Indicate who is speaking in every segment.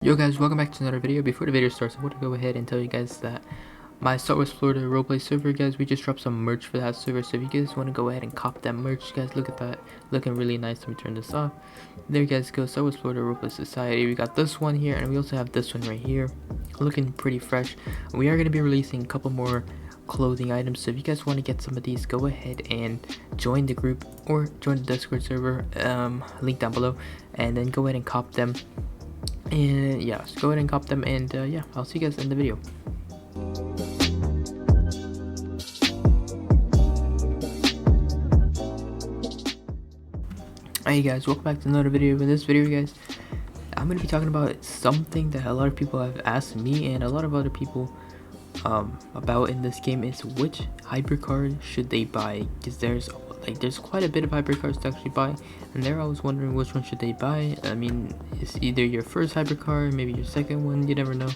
Speaker 1: Yo guys, welcome back to another video. Before the video starts, I want to go ahead and tell you guys that my Southwest Florida roleplay server, guys, we just dropped some merch for that server. So if you guys want to go ahead and cop that merch, guys, look at that, looking really nice. Let me turn this off. There you guys go, Southwest Florida Roleplay Society. We got this one here, and we also have this one right here, looking pretty fresh. We are going to be releasing a couple more clothing items, so if you guys want to get some of these, go ahead and join the group or join the Discord server, link down below, and then go ahead and cop them. And yeah, so go ahead and cop them, and yeah, I'll see you guys in the video. Hey guys, welcome back to another video. In this video, guys, I'm going to be talking about something that a lot of people have asked me and a lot of other people about in this game, is which hypercar should they buy, because there's quite a bit of hypercars to actually buy, and I was wondering which one should they buy. I mean, it's either your first hypercar, maybe your second one, you never know.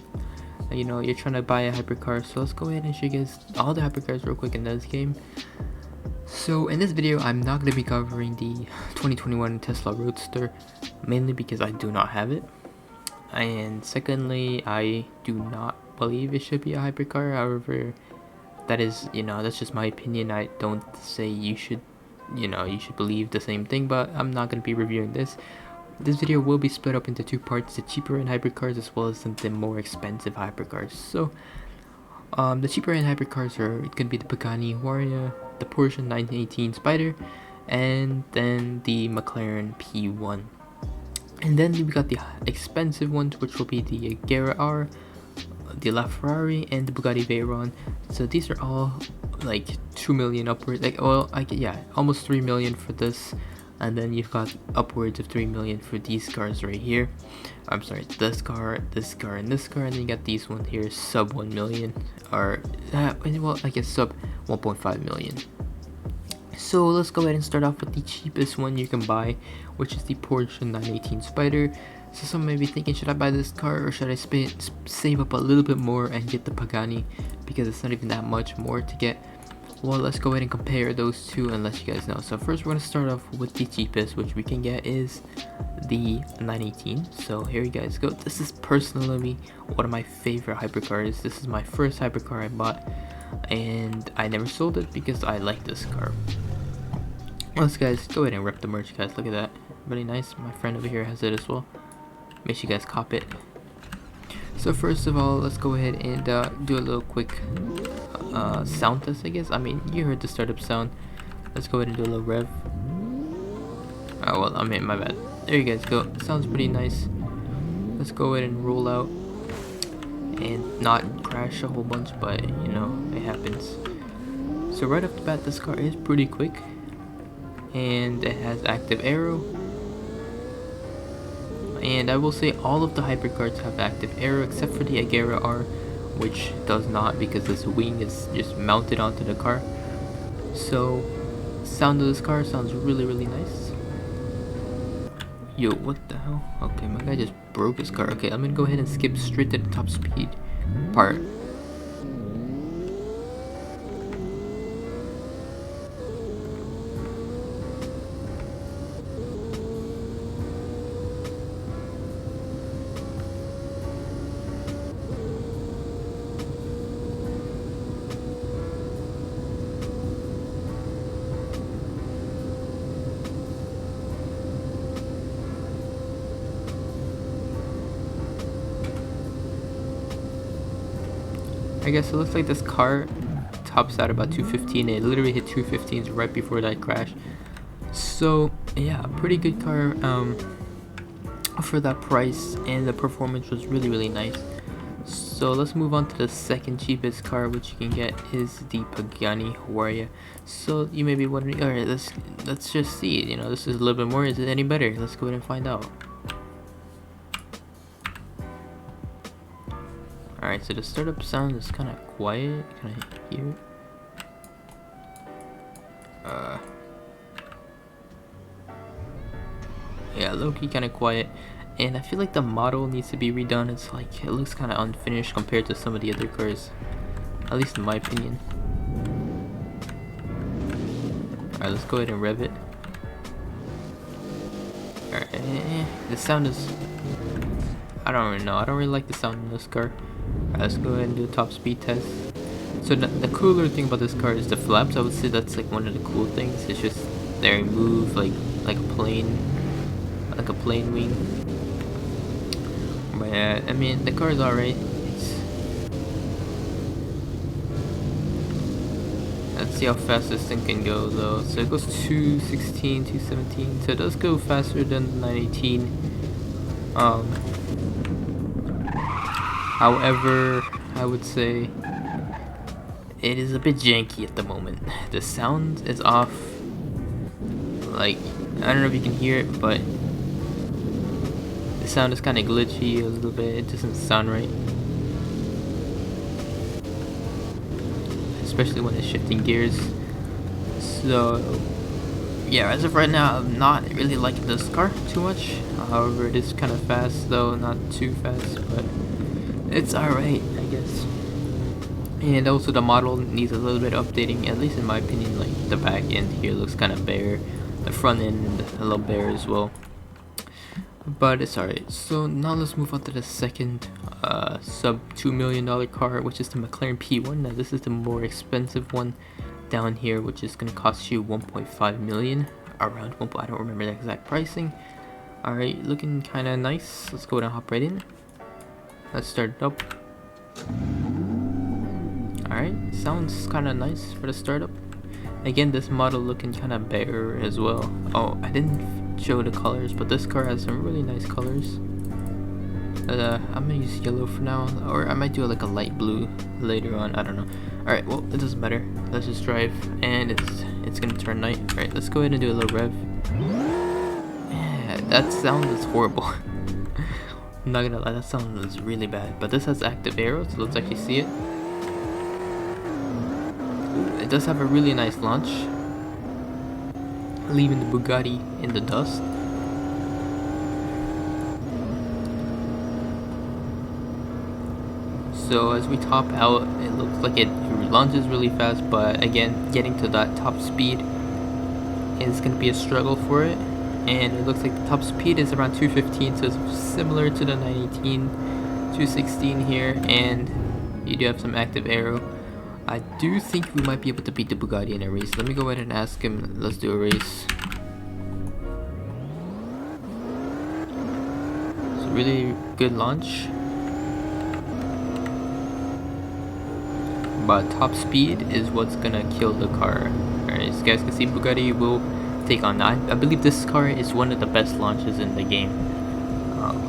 Speaker 1: You know, you're trying to buy a hypercar, so let's go ahead and show you guys all the hypercars real quick in this game. So in this video, I'm not going to be covering the 2021 Tesla Roadster, mainly because I do not have it, and secondly, I do not believe it should be a hypercar. However, that is, that's just my opinion. I don't say you should believe the same thing, but I'm not going to be reviewing this. This video will be split up into two parts: the cheaper end hypercars as well as the more expensive hypercars. So the cheaper end hypercars are going to be the Pagani Veyron, the Porsche 918 Spyder, and then the McLaren P1. And then we got the expensive ones, which will be the Agera R, the LaFerrari, and the Bugatti Veyron. So these are all like 2 million upwards, like, well, almost 3 million for this, and then you've got upwards of 3 million for these cars right here. I'm sorry, this car, and this car, and then you got these one here, sub 1 million, or well, I guess sub 1.5 million. So let's go ahead and start off with the cheapest one you can buy, which is the Porsche 918 Spyder. So some may be thinking, should I buy this car, or should I save up a little bit more and get the Pagani, because it's not even that much more to get? Well, let's go ahead and compare those two and let you guys know. So first, we're going to start off with the cheapest, which we can get is the 918. So here you guys go. This is personally one of my favorite hypercars. This is my first hypercar I bought, and I never sold it because I like this car. Let's guys go ahead and rep the merch, guys. Look at that, really nice. My friend over here has it as well. Make sure you guys cop it. So first of all, let's go ahead and do a little quick sound test, I guess. I mean, you heard the startup sound. Let's go ahead and do a little rev. Oh well, I mean, my bad. There you guys go. Sounds pretty nice. Let's go ahead and roll out and not crash a whole bunch, but you know, it happens. So right off the bat, this car is pretty quick, and it has active aero. And I will say all of the hypercars have active aero except for the Agera R, which does not, because this wing is just mounted onto the car. So sound of this car sounds really nice. Yo, what the hell? Okay, my guy just broke his car. Okay, I'm gonna go ahead and skip straight to the top speed part. I guess it looks like this car tops out about 215. It literally hit 215s right before that crash. So yeah, pretty good car for that price, and the performance was really nice. So let's move on to the second cheapest car, which you can get is the Pagani Veyron. So you may be wondering, all right, let's just see. You know, this is a little bit more. Is it any better? Let's go ahead and find out. Alright, so the startup sound is kind of quiet. Can I hear it? Yeah, low-key kind of quiet. And I feel like the model needs to be redone. It's like, it looks kind of unfinished compared to some of the other cars, at least in my opinion. Alright, let's go ahead and rev it. Alright, the sound is I don't really know. I don't really like the sound of this car. Alright, let's go ahead and do a top speed test. So the cooler thing about this car is the flaps. I would say that's like one of the cool things. It's just they move like a plane wing. But yeah, I mean the car is alright. Let's see how fast this thing can go though. So it goes 216, 217. So it does go faster than the 918. However, I would say it is a bit janky at the moment. The sound is off. Like, I don't know if you can hear it, but the sound is kind of glitchy a little bit. It doesn't sound right. Especially when it's shifting gears. So yeah, as of right now, I'm not really liking this car too much. However, it is kind of fast though, not too fast, but it's alright, I guess. And also the model needs a little bit of updating, at least in my opinion. Like the back end here looks kind of bare, the front end a little bare as well, but it's alright. So now let's move on to the second sub $2 million car, which is the McLaren P1. Now this is the more expensive one down here, which is going to cost you 1.5 million, around 1. I don't remember the exact pricing. Alright, looking kind of nice. Let's go ahead and hop right in. Let's start it up. Alright, sounds kind of nice for the startup. Again, this model looking kind of bare as well. Oh, I didn't show the colors, but this car has some really nice colors. I'm gonna use yellow for now, or I might do like a light blue later on. I don't know. Alright, well, it doesn't matter. Let's just drive, and it's gonna turn night. Alright, let's go ahead and do a little rev. Yeah, that sound is horrible. I'm not gonna lie, that sound is really bad. But this has active arrows, so let's actually see it. Ooh, it does have a really nice launch, leaving the Bugatti in the dust. So as we top out, it looks like it launches really fast, but again, getting to that top speed is going to be a struggle for it. And it looks like the top speed is around 215, so it's similar to the 918, 216 here, and you do have some active aero. I do think we might be able to beat the Bugatti in a race. Let me go ahead and ask him. Let's do a race. It's a really good launch. But top speed is what's gonna kill the car. Alright, as you guys can see, Bugatti will take on that. I believe this car is one of the best launches in the game.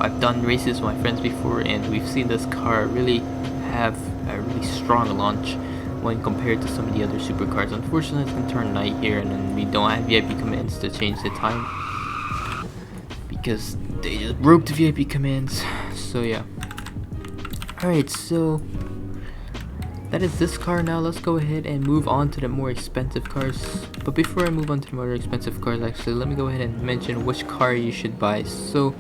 Speaker 1: I've done races with my friends before, and we've seen this car really have a really strong launch when compared to some of the other supercars. Unfortunately, it's gonna turn night here, and then we don't have VIP commands to change the time because they just broke the VIP commands. So yeah. Alright, so that is this car. Now let's go ahead and move on to the more expensive cars. But before I move on to the more expensive cars, actually, let me go ahead and mention which car you should buy. So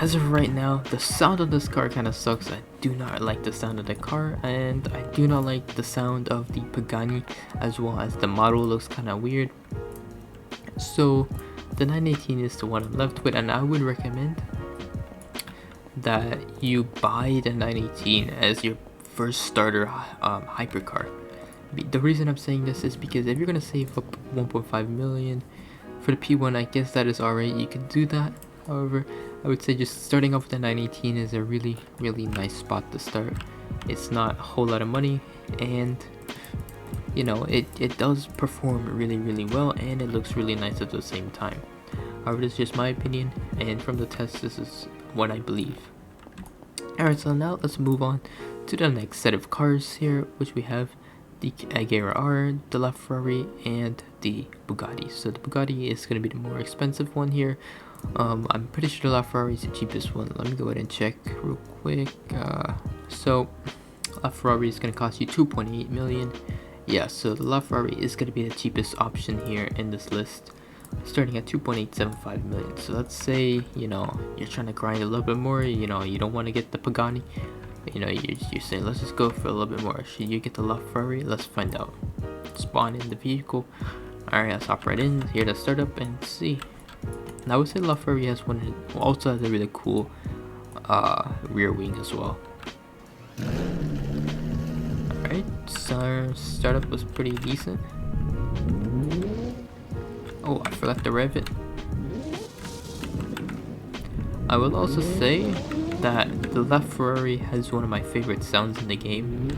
Speaker 1: as of right now, the sound of this car kind of sucks. I do not like the sound of the car, and I do not like the sound of the Pagani, as well as the model looks kind of weird. So the 918 is the one I'm left with, and I would recommend that you buy the 918 as your first starter hypercar. The reason I'm saying this is because if you're gonna save up 1.5 million for the P1, I guess that is alright. You can do that. However, I would say just starting off with the 918 is a really nice spot to start. It's not a whole lot of money, and you know, it does perform really well, and it looks really nice at the same time. However, this is just my opinion, and from the test, this is what I believe. Alright, so now let's move on to the next set of cars here, which we have the Agera R, the LaFerrari, and the Bugatti. So the Bugatti is going to be the more expensive one here. I'm pretty sure the LaFerrari is the cheapest one. Let me go ahead and check real quick. So LaFerrari is going to cost you 2.8 million. Yeah, so the LaFerrari is going to be the cheapest option here in this list, starting at 2.875 million. So let's say, you know, you're trying to grind a little bit more, you know, you don't want to get the Pagani, you know, you're saying let's just go for a little bit more. Should you get the LaFerrari? Let's find out. Spawn in the vehicle. Alright, let's hop right in here to start up and see. And I would say LaFerrari has one, also has a really cool rear wing as well. Alright, so startup was pretty decent. Oh, I forgot to rev it. I will also say that the LaFerrari has one of my favorite sounds in the game,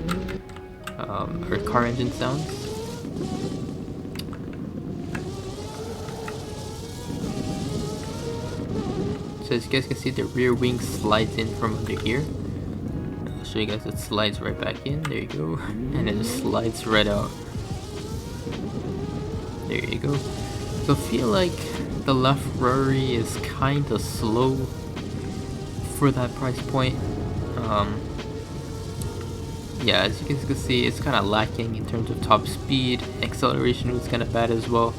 Speaker 1: or car engine sounds. So as you guys can see, the rear wing slides in from under here. I'll show you guys, it slides right back in, there you go, and it just slides right out. There you go. So I feel like the LaFerrari is kinda slow for that price point. Yeah, as you guys can see, it's kinda lacking in terms of top speed. Acceleration was kinda bad as well.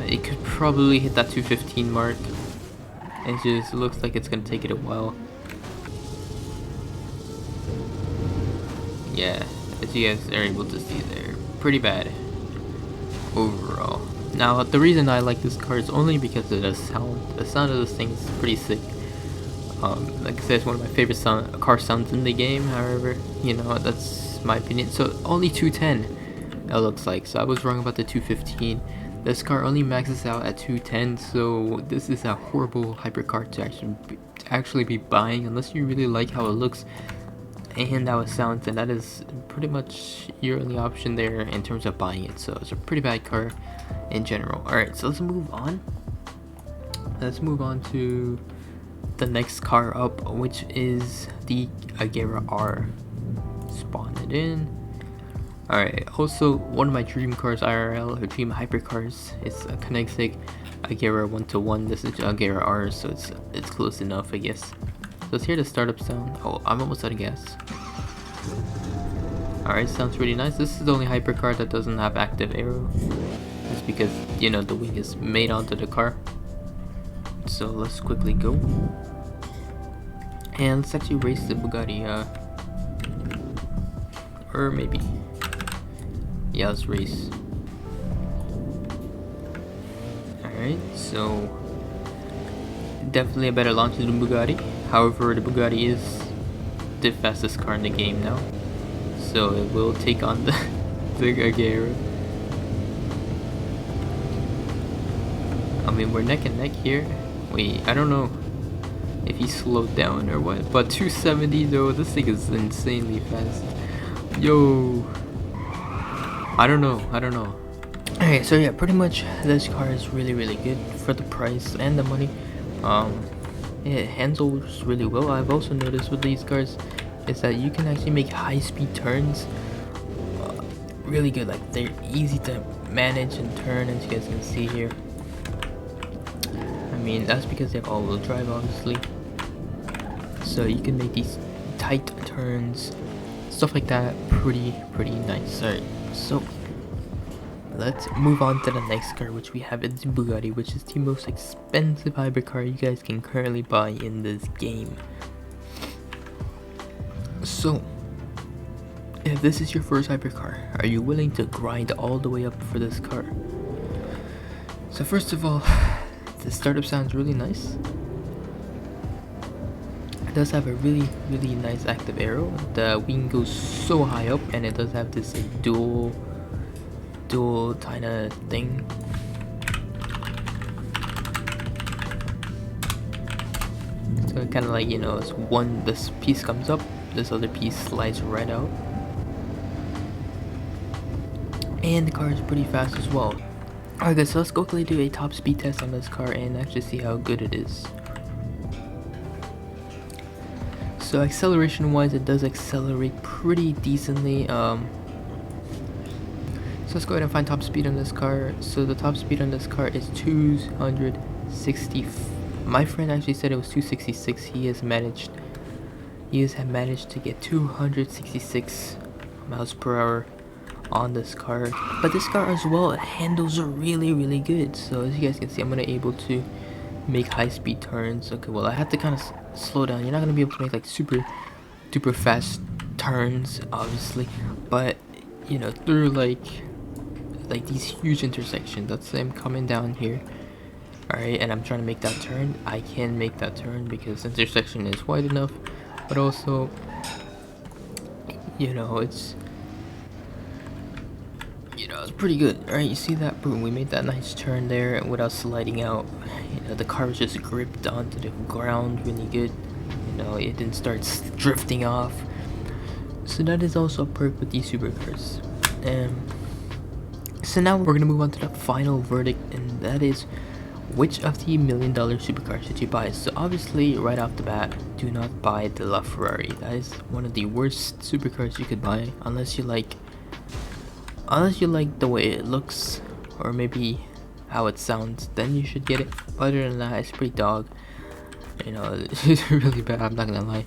Speaker 1: It could probably hit that 215 mark. It just looks like it's gonna take it a while. Yeah, as you guys are able to see there, pretty bad overall. Now, the reason I like this car is only because of the sound. The sound of this thing is pretty sick. Like I said, it's one of my favorite car sounds in the game. However, you know, that's my opinion. So only 210, it looks like. So I was wrong about the 215. This car only maxes out at 210. So this is a horrible hypercar to actually be buying unless you really like how it looks and how it sounds. And that is pretty much your only option there in terms of buying it. So it's a pretty bad car in general. Alright, so let's move on. Let's move on to the next car up, which is the Agera R. Spawn it in. Alright, also one of my dream cars IRL, or dream hypercars, is a Koenigsegg Agera 1-to-1. This is Agera R, so it's close enough, I guess. So let's hear the startup sound. Oh, I'm almost out of gas. Alright, sounds pretty nice. This is the only hypercar that doesn't have active aero. It's because, you know, the wing is made onto the car. So let's quickly go. And let's actually race the Bugatti, or maybe, yeah, let's race. Alright, so definitely a better launch than the Bugatti. However, the Bugatti is the fastest car in the game now, so it will take on the Agera. I mean, we're neck and neck here. Wait, I don't know if he slowed down or what, but 270 though, this thing is insanely fast. Yo, I don't know. Alright, so yeah, pretty much this car is really good for the price and the money. It handles really well. I've also noticed with these cars is that you can actually make high-speed turns really good. Like, they're easy to manage and turn, as you guys can see here. I mean, that's because they have all-wheel drive, obviously. So you can make these tight turns, stuff like that, pretty nice. Alright, so let's move on to the next car, which we have is the Bugatti, which is the most expensive hypercar you guys can currently buy in this game. So, if this is your first hypercar, are you willing to grind all the way up for this car? So first of all, the startup sounds really nice. It does have a really nice active aero. The wing goes so high up, and it does have this like dual kind of thing. So kind of like, you know, it's this piece comes up, this other piece slides right out, and the car is pretty fast as well. Alright guys, so let's quickly do a top speed test on this car and actually see how good it is. So acceleration wise, it does accelerate pretty decently. So let's go ahead and find top speed on this car. So the top speed on this car is 260. My friend actually said it was 266. He has managed to get 266 miles per hour on this car. But this car as well, it handles really good. So as you guys can see, I'm gonna able to make high speed turns. Okay, well I have to kind of slow down. You're not gonna be able to make like super duper fast turns, obviously, but you know, through like these huge intersections. Let's say I'm coming down here Alright, and I'm trying to make that turn. I can make that turn because the intersection is wide enough, but also, you know, it's pretty good. Alright, you see that? Boom, we made that nice turn there without sliding out. You know, the car was just gripped onto the ground really good. You know, it didn't start drifting off. So that is also a perk with these supercars. So now we're gonna move on to the final verdict, and that is, which of the $1 million supercars should you buy? So obviously, right off the bat, do not buy the LaFerrari. That is one of the worst supercars you could buy, unless you like the way it looks, or maybe how it sounds. Then you should get it. Other than that, it's pretty dog. You know, it's really bad. I'm not gonna lie.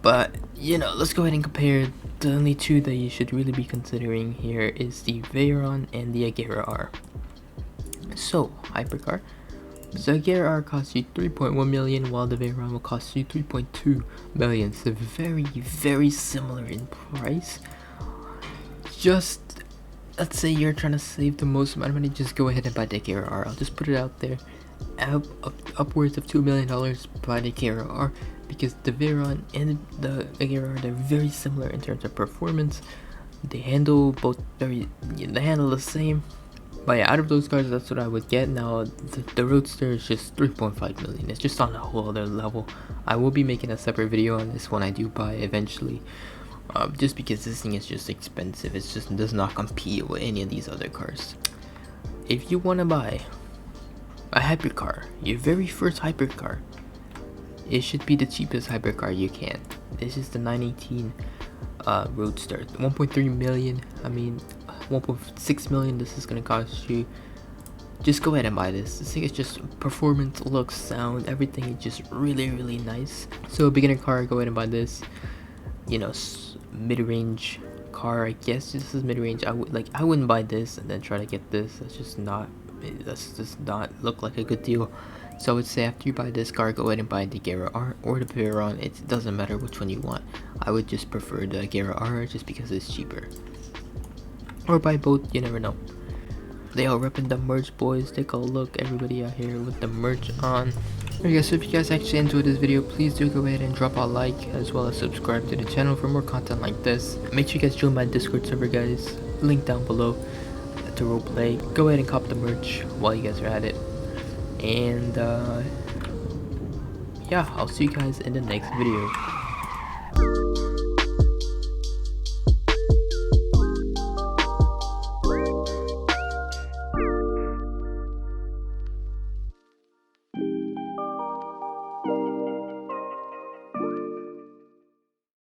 Speaker 1: But you know, let's go ahead and compare. The only two that you should really be considering here is the Veyron and the Agera R. So, hypercar. So Agera R costs you 3.1 million, while the Veyron will cost you 3.2 million. So very, very similar in price. Just, let's say you're trying to save the most amount of money, just go ahead and buy the Agera R. I'll just put it out there. Upwards of $2 million, buy the Agera R, because the Veyron and the Agera R, they're very similar in terms of performance. They handle the same. But yeah, out of those cars, that's what I would get. Now, the Roadster is just 3.5 million. It's just on a whole other level. I will be making a separate video on this when I do buy eventually. Just because this thing is just expensive. It just does not compete with any of these other cars. If you want to buy a hypercar, your very first hypercar, it should be the cheapest hypercar you can. This is the 918 Roadster, 1.3 million. I mean, 1.6 million. This is gonna cost you. Just go ahead and buy this. This thing is just performance, looks, sound, everything is just really, really nice. So a beginner car, go ahead and buy this. You know, mid-range car, I guess this is mid-range. I wouldn't buy this and then try to get this. That's just not look like a good deal. So I would say after you buy this car, go ahead and buy the Agera R or the Veyron. It doesn't matter which one you want. I would just prefer the Agera R just because it's cheaper. Or buy both, you never know. They all repping the merch, boys. Take a look, everybody out here with the merch on. Alright guys, so if you guys actually enjoyed this video, please do go ahead and drop a like, as well as subscribe to the channel for more content like this. Make sure you guys join my Discord server, guys. Link down below to Roleplay. Go ahead and cop the merch while you guys are at it. And yeah, I'll see you guys in the next video.